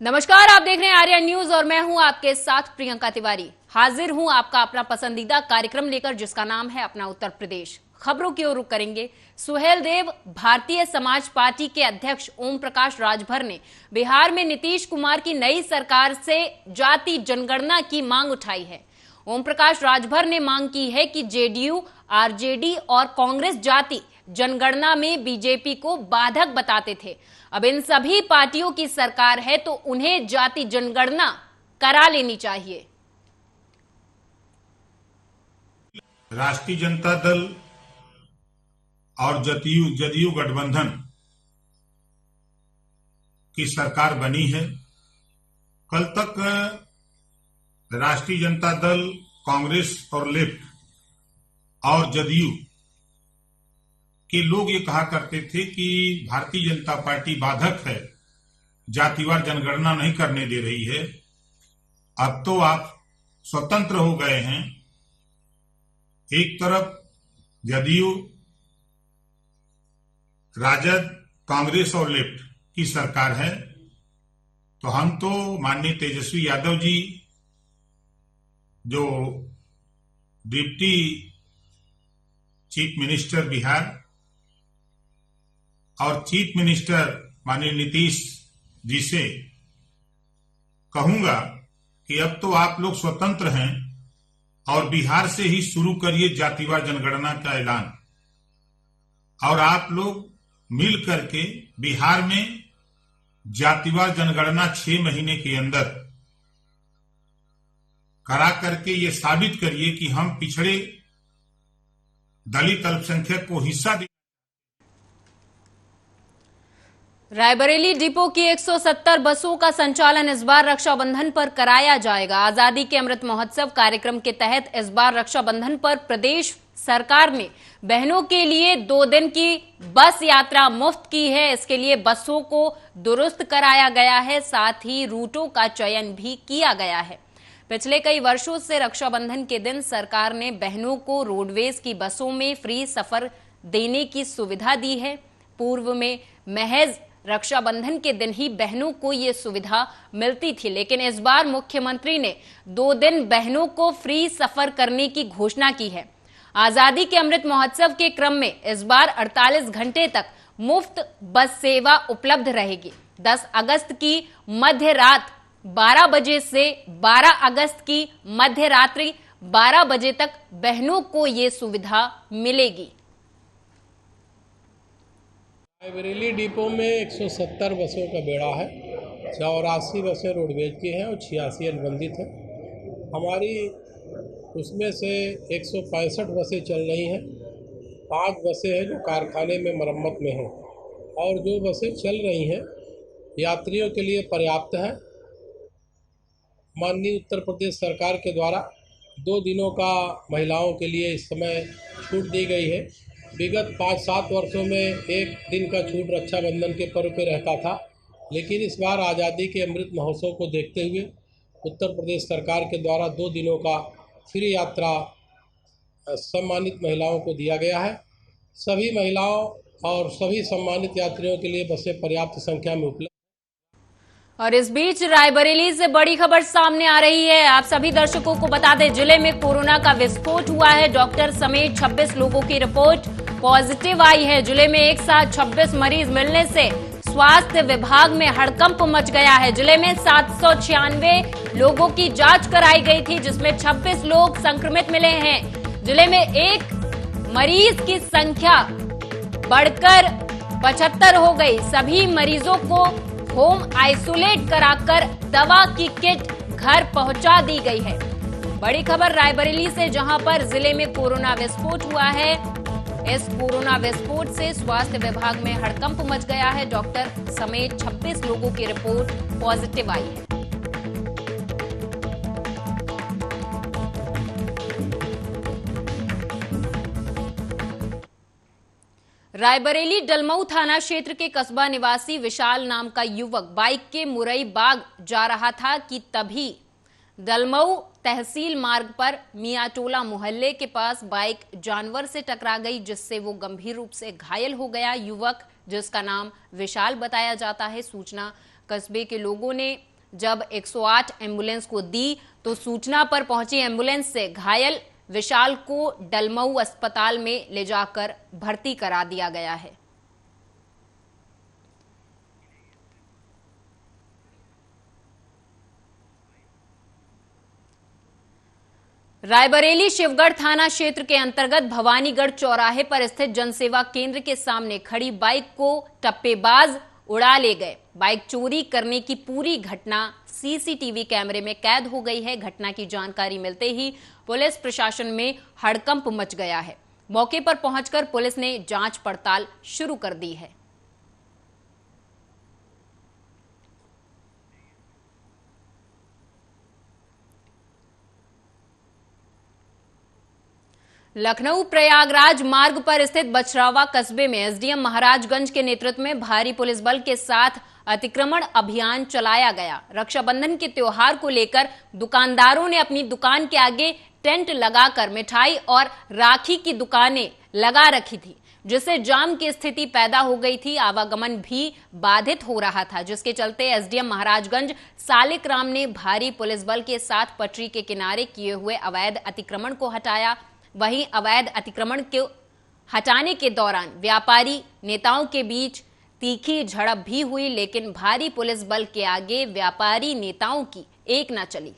नमस्कार, आप देख रहे हैं आर्यन न्यूज और मैं हूं आपके साथ प्रियंका तिवारी। हाजिर हूं आपका अपना पसंदीदा कार्यक्रम लेकर जिसका नाम है अपना उत्तर प्रदेश। खबरों की ओर रुख करेंगे। सुहेल देव भारतीय समाज पार्टी के अध्यक्ष ओम प्रकाश राजभर ने बिहार में नीतीश कुमार की नई सरकार से जाति जनगणना की मांग उठाई है। ओम प्रकाश राजभर ने मांग की है कि जेडीयू, आरजेडी और कांग्रेस जाति जनगणना में बीजेपी को बाधक बताते थे। अब इन सभी पार्टियों की सरकार है तो उन्हें जाति जनगणना करा लेनी चाहिए। राष्ट्रीय जनता दल और जदयू गठबंधन की सरकार बनी है। कल तक राष्ट्रीय जनता दल, कांग्रेस और लेफ्ट और जदयू के लोग ये कहा करते थे कि भारतीय जनता पार्टी बाधक है, जातिवार जनगणना नहीं करने दे रही है। अब तो आप स्वतंत्र हो गए हैं। एक तरफ जदयू, राजद, कांग्रेस और लेफ्ट की सरकार है, तो हम तो माननीय तेजस्वी यादव जी जो डिप्टी चीफ मिनिस्टर बिहार और चीफ मिनिस्टर माननीय नीतीश जी से कहूंगा कि अब तो आप लोग स्वतंत्र हैं और बिहार से ही शुरू करिए जातिवार जनगणना का ऐलान, और आप लोग मिल करके बिहार में जातिवार जनगणना 6 महीने के अंदर करा करके ये साबित करिए कि हम पिछड़े दलित अल्पसंख्यक को हिस्सा दे। रायबरेली डिपो की 170 बसों का संचालन इस बार रक्षाबंधन पर कराया जाएगा। आजादी के अमृत महोत्सव कार्यक्रम के तहत इस बार रक्षाबंधन पर प्रदेश सरकार ने बहनों के लिए 2 दिन की बस यात्रा मुफ्त की है। इसके लिए बसों को दुरुस्त कराया गया है, साथ ही रूटों का चयन भी किया गया है। पिछले कई वर्षों से रक्षाबंधन के दिन सरकार ने बहनों को रोडवेज की बसों में फ्री सफर देने की सुविधा दी है। पूर्व में महज रक्षाबंधन के दिन ही बहनों को ये सुविधा मिलती थी, लेकिन इस बार मुख्यमंत्री ने 2 दिन बहनों को फ्री सफर करने की घोषणा की है। आजादी के अमृत महोत्सव के क्रम में इस बार 48 घंटे तक मुफ्त बस सेवा उपलब्ध रहेगी। 10 अगस्त की मध्य रात 12 बजे से 12 अगस्त की मध्य रात्रि 12 बजे तक बहनों को ये सुविधा मिलेगी। रायबरेली डिपो में 170 बसों का बेड़ा है। 84 बसें रोडवेज की हैं और 86 अनुबंधित हैं। हमारी उसमें से 165 बसें चल रही हैं। 5 बसें हैं जो कारखाने में मरम्मत में हैं, और जो बसें चल रही हैं यात्रियों के लिए पर्याप्त है। माननीय उत्तर प्रदेश सरकार के द्वारा 2 दिनों का महिलाओं के लिए इस समय छूट दी गई है। विगत 5-7 वर्षों में 1 दिन का छूट रक्षाबंधन के पर्व पे रहता था, लेकिन इस बार आज़ादी के अमृत महोत्सव को देखते हुए उत्तर प्रदेश सरकार के द्वारा 2 दिनों का फ्री यात्रा सम्मानित महिलाओं को दिया गया है। सभी महिलाओं और सभी सम्मानित यात्रियों के लिए बसें पर्याप्त संख्या में उपलब्ध। और इस बीच रायबरेली से बड़ी खबर सामने आ रही है। आप सभी दर्शकों को बता दें, जिले में कोरोना का विस्फोट हुआ है। डॉक्टर समेत 26 लोगों की रिपोर्ट पॉजिटिव आई है। जिले में एक साथ 26 मरीज मिलने से स्वास्थ्य विभाग में हड़कंप मच गया है। जिले में 796 लोगों की जांच कराई गई थी, जिसमें 26 लोग संक्रमित मिले हैं। जिले में एक मरीज की संख्या बढ़कर 75 हो गई। सभी मरीजों को होम आइसोलेट कराकर दवा की किट घर पहुंचा दी गई है। बड़ी खबर रायबरेली से, जहां पर जिले में कोरोना विस्फोट हुआ है। इस कोरोना विस्फोट से स्वास्थ्य विभाग में हड़कंप मच गया है। डॉक्टर समेत 26 लोगों की रिपोर्ट पॉजिटिव आई है। रायबरेली डलमऊ थाना क्षेत्र के कस्बा निवासी विशाल नाम का युवक बाइक के मुरई बाग जा रहा था कि तभी डलमऊ तहसील मार्ग पर मियाटोला मोहल्ले के पास बाइक जानवर से टकरा गई, जिससे वो गंभीर रूप से घायल हो गया। युवक, जिसका नाम विशाल बताया जाता है, सूचना कस्बे के लोगों ने जब 108 एम्बुलेंस को दी तो सूचना पर पहुंची एम्बुलेंस से घायल विशाल को डलमऊ अस्पताल में ले जाकर भर्ती करा दिया गया है। रायबरेली शिवगढ़ थाना क्षेत्र के अंतर्गत भवानीगढ़ चौराहे पर स्थित जनसेवा केंद्र के सामने खड़ी बाइक को टप्पेबाज उड़ा ले गए। बाइक चोरी करने की पूरी घटना सीसीटीवी कैमरे में कैद हो गई है। घटना की जानकारी मिलते ही पुलिस प्रशासन में हड़कंप मच गया है। मौके पर पहुंचकर पुलिस ने जांच पड़ताल शुरू कर दी है। लखनऊ प्रयागराज मार्ग पर स्थित बछरावा कस्बे में एसडीएम महाराजगंज के नेतृत्व में भारी पुलिस बल के साथ अतिक्रमण अभियान चलाया गया। रक्षाबंधन के त्योहार को लेकर दुकानदारों ने अपनी दुकान के आगे टेंट लगाकर मिठाई और राखी की दुकानें लगा रखी थी, जिससे जाम की स्थिति पैदा हो गई थी। आवागमन भी बाधित हो रहा था, जिसके चलते एसडीएम महाराजगंज सालिक राम ने भारी पुलिस बल के साथ पटरी के किनारे किए हुए अवैध अतिक्रमण को हटाया। वहीं अवैध अतिक्रमण को हटाने के दौरान व्यापारी नेताओं के बीच तीखी झड़प भी हुई, लेकिन भारी पुलिस बल के आगे व्यापारी नेताओं की एक न चली।